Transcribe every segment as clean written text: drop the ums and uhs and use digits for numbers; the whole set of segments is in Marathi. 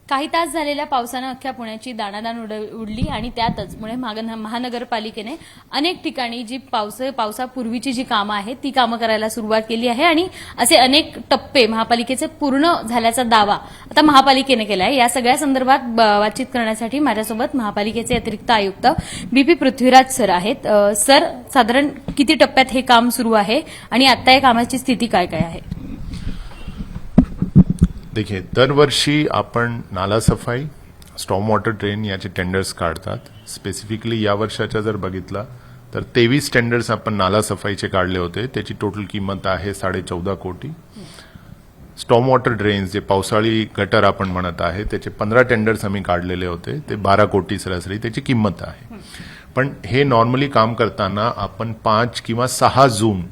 काही तास झालेल्या पावसानं अख्ख्या पुण्याची दाणादाण उडली आणि त्यातच पुणे महानगरपालिकेने अनेक ठिकाणी जी पावसापूर्वीची जी कामं आहेत ती कामं करायला सुरुवात केली आहे आणि असे अनेक टप्पे महापालिकेचे पूर्ण झाल्याचा दावा आता महापालिकेने केला आहे। या सगळ्या संदर्भात बातचीत करण्यासाठी माझ्यासोबत महापालिकेचे अतिरिक्त आयुक्त BP पृथ्वीराज सर आहेत। सर, साधारण किती टप्प्यात हे काम सुरू आहे आणि आता या कामाची स्थिती काय काय आहे? देखिए, दरवर्षी आपण नाला सफाई, स्टॉर्म वॉटर ड्रेन याचे टेंडर्स काढतात। स्पेसिफिकली या वर्षाचा जर बघितला तर 23 टेंडर्स आपण नाला सफाईचे काढले होते। त्याची टोटल किंमत आहे 14.5 कोटी। स्टॉर्म वॉटर ड्रेन्स जे पावसाळी गटर आपण म्हणत आहे त्याचे 15 टेंडर्स आम्ही काढलेले होते, ते 12 कोटी सरासरी त्याची किंमत आहे। पण हे नॉर्मली काम करताना आपण 5 किंवा 6 जून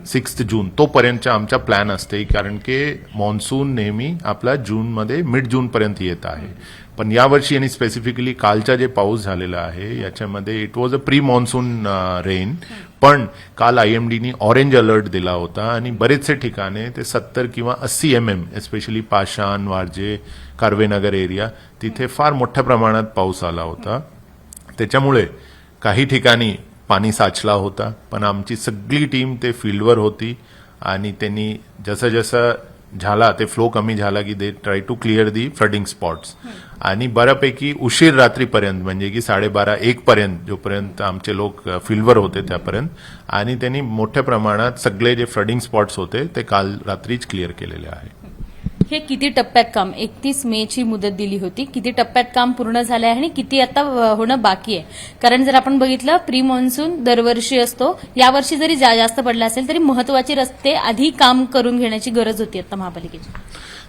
6 जून तोपर्यंतचा आमचा प्लॅन असते, कारण की मॉन्सून नेहमी आपला जूनमध्ये मिड जून पर्यंत येत आहे। पण यावर्षी आणि स्पेसिफिकली कालचा जे पाऊस झालेला आहे याच्यामध्ये it was a pre monsoon rain, पण काल IMDनी ऑरेंज अलर्ट दिला होता आणि बरेचसे ठिकाणे ते 70 किंवा 80 mm एस्पेशली पाषाण, वारजे, कार्वेनगर एरिया तिथे फार मोठ्या प्रमाणात पाऊस आला होता। त्याच्यामुळे काही ठिकाणी पाणी साचला होता, पण आमची सगळी टीम ते फील्डवर होती आणि त्यांनी जसं जसं झाला ते फ्लो कमी झाला की they try to clear the flooding spots आणि बऱ्यापैकी उशीर रात्रीपर्यंत म्हणजे की 12:30-1 पर्यंत जोपर्यंत आमचे लोक फील्डवर होते त्यापर्यंत, आणि त्यांनी मोठ्या प्रमाणात सगळे जे फ्लडिंग स्पॉट्स होते ते काल रात्रीच क्लिअर केलेले आहे। हे किती टप्प्यात काम, 31 मेची मुदत दिली होती, किती टप्प्यात काम पूर्ण झालं आहे आणि किती आता होणं बाकी आहे? कारण जर आपण बघितलं प्री मॉन्सून दरवर्षी असतो, यावर्षी जरी जास्त पडला असेल तरी महत्वाचे रस्ते आधी काम करून घेण्याची गरज होती आता महापालिकेची।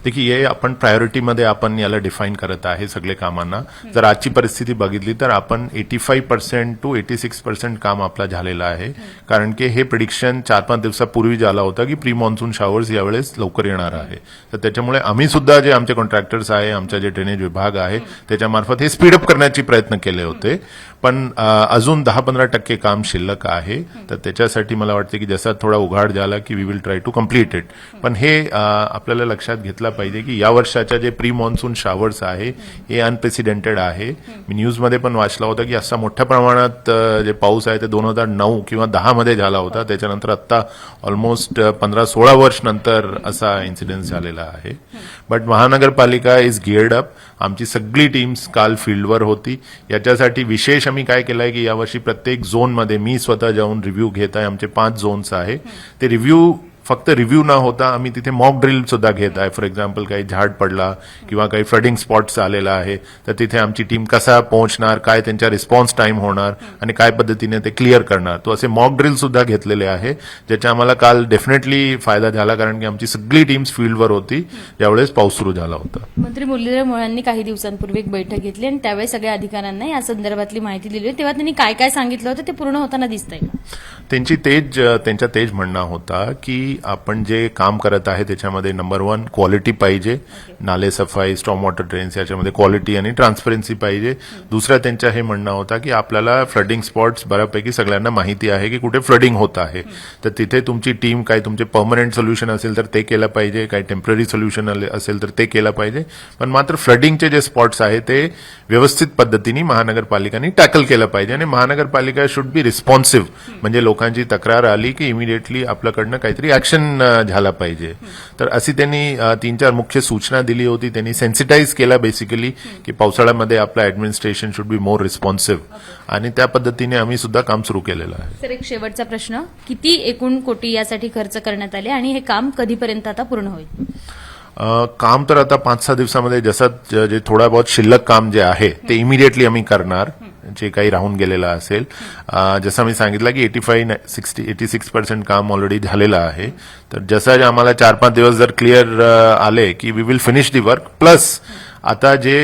देखिए, ये आपण प्रायोरिटीमध्ये आपण याला डिफाईन करत आहे सगळे कामांना। जर आजची परिस्थिती बघितली तर आपण 85% to 86% काम आपला झालेला आहे, कारण की हे प्रिडिक्शन 4-5 दिवसापूर्वी झाला होता की प्री मॉन्सून शॉवर्स यावेळेस लवकर येणार आहे। तर त्याच्यामुळे आम्ही सुद्धा जे आमचे कॉन्ट्रॅक्टर्स आहे, आमचा जे ड्रेनेज विभाग आहे त्याच्यामार्फत हे स्पीडअप करण्याचे प्रयत्न केले होते, पण अजून 10-15% काम शिल्लक आहे। तर त्याच्यासाठी मला वाटते की जसा थोडा उघाड झाला की we will try to complete it. पण हे आपल्याला लक्षात घेतलं पाहिजे की या वर्षाच्या जे प्री मॉन्सून शॉवर्स आहे हे अनप्रेसिडेंटेड आहे। मी न्यूजमध्ये पण वाचला होता की असा मोठ्या प्रमाणात जे पाऊस आहे ते 2009 किंवा 10 मध्ये झाला होता, त्याच्यानंतर आता ऑलमोस्ट 15-16 वर्ष नंतर असा इन्सिडेंट झालेला आहे। बट महानगरपालिका इज गिअर्ड अप। आमची सगळी टीम्स काल फील्डवर होती। याच्यासाठी विशेष आम्ही काय केलंय की यावर्षी प्रत्येक झोनमध्ये मी स्वतः जाऊन रिव्ह्यू घेत आहे। आमचे 5 झोन्स आहे, ते रिव्ह्यू फक्त रिव्ह्यू न होता आम्ही तिथे मॉक ड्रिल सुद्धा घेत आहे। फॉर एक्झाम्पल काही झाड पडला किंवा काही फ्लडिंग स्पॉट्स आलेला आहे तर तिथे आमची टीम कसा पोहोचणार, काय त्यांचा रिस्पॉन्स टाइम होणार आणि काय पद्धतीने ते क्लिअर करणार, तो असे मॉक ड्रिल सुद्धा घेतलेले आहे, ज्याचा आम्हाला काल डेफिनेटली फायदा झाला, कारण की आमची सगळी टीम्स फील्डवर होती ज्यावेळेस पाऊस सुरू झाला होता। मंत्री मुरलीधर मोहोळांनी काही दिवसांपूर्वी एक बैठक घेतली आणि त्यावेळी सगळ्या अधिकाऱ्यांना या संदर्भातली माहिती दिली होती, तेव्हा त्यांनी काय काय सांगितलं होतं ते पूर्ण होताना दिसतंय का? त्यांचा तेज म्हणणं होता की आपण जे काम करत आहे त्याच्यामध्ये नंबर 1 क्वालिटी पाहिजे, नाले सफाई, स्टॉर्म वॉटर ड्रेन्स याच्यामध्ये क्वालिटी आणि ट्रान्सपरन्सी पाहिजे। दुसरा त्यांचा हे म्हणणं होता की आपल्याला फ्लडिंग स्पॉट्स बऱ्यापैकी सगळ्यांना माहिती आहे की कुठे फ्लडिंग होत आहे, तर तिथे तुमची टीम काय तुमचे परमनंट सोल्युशन असेल तर ते केलं पाहिजे, काही टेम्पररी सोल्युशन असेल तर ते केलं पाहिजे, पण मात्र फ्लडिंगचे जे स्पॉट्स आहे ते व्यवस्थित पद्धतीने महानगरपालिकांनी टॅकल केलं पाहिजे आणि महानगरपालिका शुड बी रिस्पॉन्सिव्ह, म्हणजे लोकांची तक्रार आली की इमिडिएटली आपल्याकडनं काहीतरी ऍक्शन झाला पाहिजे। तर अशी त्यांनी 3-4 मुख्य सूचना दिली होती। त्यांनी सेन्सिटाईज केला बेसिकली की पावसाळ्यामध्ये आपलं administration should be more responsive, आणि त्या पद्धतीने आम्ही सुद्धा काम सुरू केलेलं आहे। सर, एक शेवटचा प्रश्न, किती एकूण कोटी यासाठी खर्च करण्यात आले आणि हे काम कधीपर्यंत आता पूर्ण होईल? काम तर आता 5-6 दिवसामध्ये जसं जे थोडा बहुत शिल्लक काम जे आहे ते इमिडिएटली आम्ही करणार, जे काही राहून गेलेलं असेल। जसं मी सांगितलं की 86% काम ऑलरेडी झालेलं आहे, तर जसं आम्हाला 4-5 दिवस जर क्लिअर आले की we will finish the work. Plus आता जे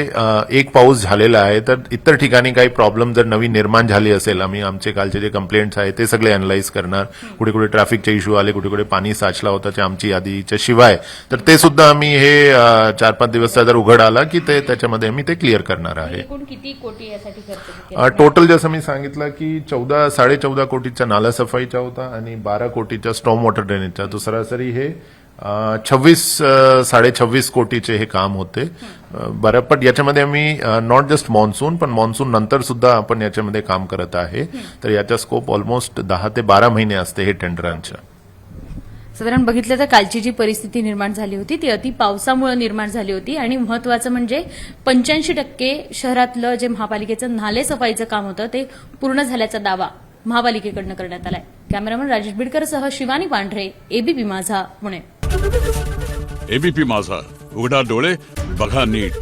एक पाऊस झालेला आहे तर इतर ठिकाणी काही प्रॉब्लेम जर नवीन निर्माण झाली असेल, आम्ही आमचे कालचे जे कंप्लेंट्स आहे ते सगळे अॅनलाइज करणार। कुठे कुठे ट्रॅफिकचे इश्यू आले, कुठे कुठे पाणी साचला होता ते आमची यादीच्या शिवाय, तर ते सुद्धा आम्ही हे 4-5 दिवसाचा जर उघड आला की ते त्याच्यामध्ये आम्ही ते क्लिअर करणार आहे। एकूण किती कोटी यासाठी खर्च? टोटल जसं मी सांगितलं की 14-14.5 कोटीचा नाला सफाईचा होता आणि 12 कोटीचा स्टॉर्म वॉटर ड्रेनेजचा, तो सरासरी हे 26 कोटीचे हे काम होते. बरं, पण याच्यामध्ये आम्ही नॉट जस्ट मान्सून पण मान्सून नंतर सुद्धा आपण याच्यामध्ये काम करत आहे. तर याचा स्कोप ऑलमोस्ट 10 ते 12 महिने असते हे टेंडरांच्या. साधारण बघितलं तर कालची जी परिस्थिती निर्माण झाली होती ती अति पावसामुळे निर्माण झाली होती आणि महत्वाचं म्हणजे 85% शहरातलं जे महापालिकेचं नाले सफाईचं काम होतं ते पूर्ण झाल्याचा दावा महापालिकेकडनं करण्यात आलाय. कॅमेरामन राजेश बिडकरसह शिवानी पांढरे, एबीपी माझा, पुणे. एबीपी माझा, उघडा डोळे बघा नीट.